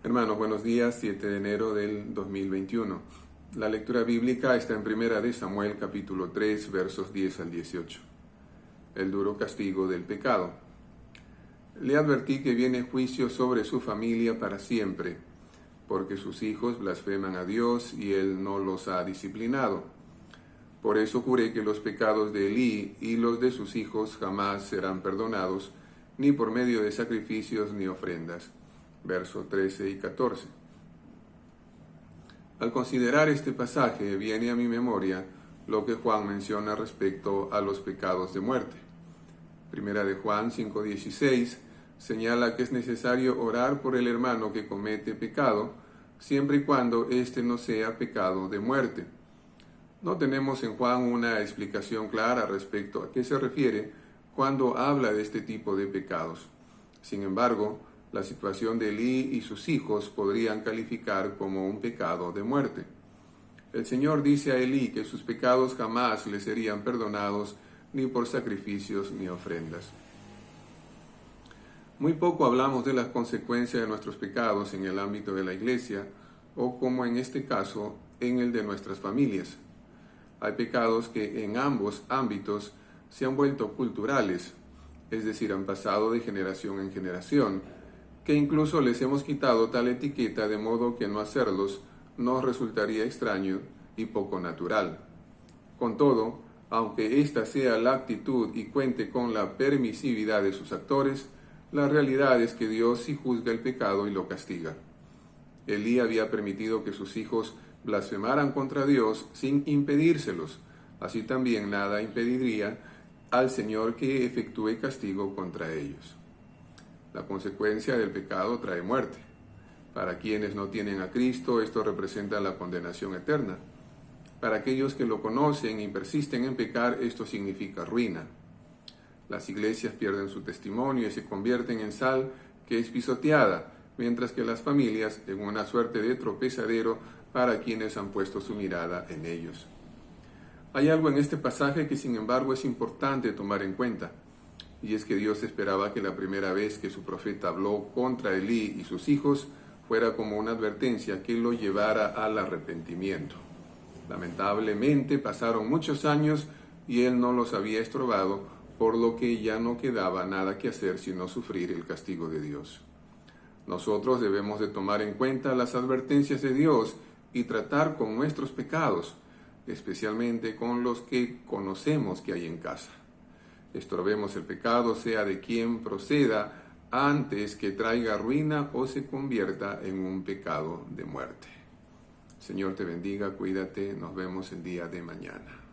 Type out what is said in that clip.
Hermanos, buenos días, 7 de enero del 2021. La lectura bíblica está en Primera de Samuel, capítulo 3, versos 10 al 18. El duro castigo del pecado. Le advertí que viene juicio sobre su familia para siempre, porque sus hijos blasfeman a Dios y Él no los ha disciplinado. Por eso juré que los pecados de Elí y los de sus hijos jamás serán perdonados, ni por medio de sacrificios ni ofrendas. Versos 13 y 14. Al considerar este pasaje viene a mi memoria lo que Juan menciona respecto a los pecados de muerte. Primera de Juan 5:16 señala que es necesario orar por el hermano que comete pecado, siempre y cuando éste no sea pecado de muerte. No tenemos en Juan una explicación clara respecto a qué se refiere cuando habla de este tipo de pecados. Sin embargo, la situación de Elí y sus hijos podrían calificar como un pecado de muerte. El Señor dice a Elí que sus pecados jamás le serían perdonados ni por sacrificios ni ofrendas. Muy poco hablamos de las consecuencias de nuestros pecados en el ámbito de la iglesia o, como en este caso, en el de nuestras familias. Hay pecados que en ambos ámbitos se han vuelto culturales, es decir, han pasado de generación en generación, que incluso les hemos quitado tal etiqueta de modo que no hacerlos nos resultaría extraño y poco natural. Con todo, aunque esta sea la actitud y cuente con la permisividad de sus actores, la realidad es que Dios sí juzga el pecado y lo castiga. Elí había permitido que sus hijos blasfemaran contra Dios sin impedírselos. Así también nada impediría al Señor que efectúe castigo contra ellos. La consecuencia del pecado trae muerte. Para quienes no tienen a Cristo, esto representa la condenación eterna. Para aquellos que lo conocen y persisten en pecar, esto significa ruina. Las iglesias pierden su testimonio y se convierten en sal que es pisoteada, mientras que las familias en una suerte de tropezadero para quienes han puesto su mirada en ellos. Hay algo en este pasaje que sin embargo es importante tomar en cuenta, y es que Dios esperaba que la primera vez que su profeta habló contra Elí y sus hijos fuera como una advertencia que lo llevara al arrepentimiento. Lamentablemente pasaron muchos años y él no los había estorbado, por lo que ya no quedaba nada que hacer sino sufrir el castigo de Dios. Nosotros debemos de tomar en cuenta las advertencias de Dios y tratar con nuestros pecados, especialmente con los que conocemos que hay en casa. Estorbemos el pecado, sea de quien proceda, antes que traiga ruina o se convierta en un pecado de muerte. Señor te bendiga, cuídate, nos vemos el día de mañana.